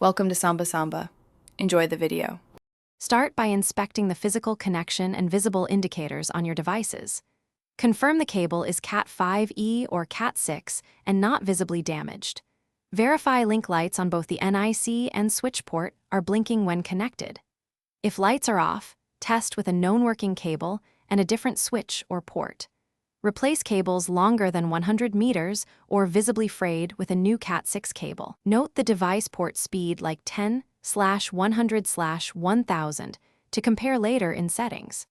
Welcome to Samba Samba. Enjoy the video. Start by inspecting the physical connection and visible indicators on your devices. Confirm the cable is Cat5e or Cat6 and not visibly damaged. Verify link lights on both the NIC and switch port are blinking when connected. If lights are off, test with a known working cable and a different switch or port. Replace cables longer than 100 meters or visibly frayed with a new Cat6 cable. Note the device port speed like 10/100/1000 to compare later in settings.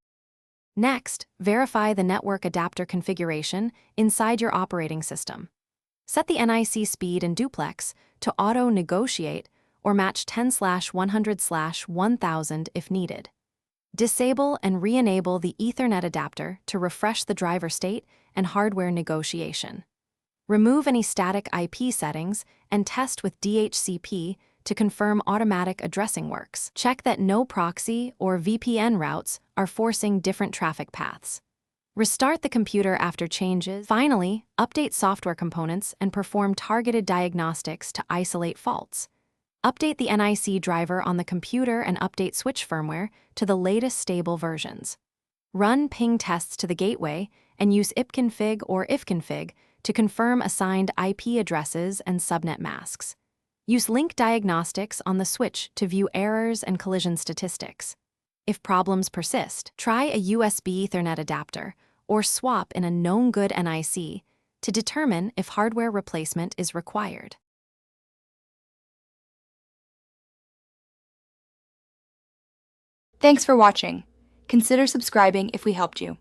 Next, verify the network adapter configuration inside your operating system. Set the NIC speed in duplex to auto-negotiate or match 10/100/1000 if needed. Disable and re-enable the Ethernet adapter to refresh the driver state and hardware negotiation. Remove any static IP settings and test with DHCP to confirm automatic addressing works. Check that no proxy or VPN routes are forcing different traffic paths. Restart the computer after changes. Finally, update software components and perform targeted diagnostics to isolate faults. Update the NIC driver on the computer and update switch firmware to the latest stable versions. Run ping tests to the gateway and use ipconfig or ifconfig to confirm assigned IP addresses and subnet masks. Use link diagnostics on the switch to view errors and collision statistics. If problems persist, try a USB Ethernet adapter or swap in a known good NIC to determine if hardware replacement is required. Thanks for watching. Consider subscribing if we helped you.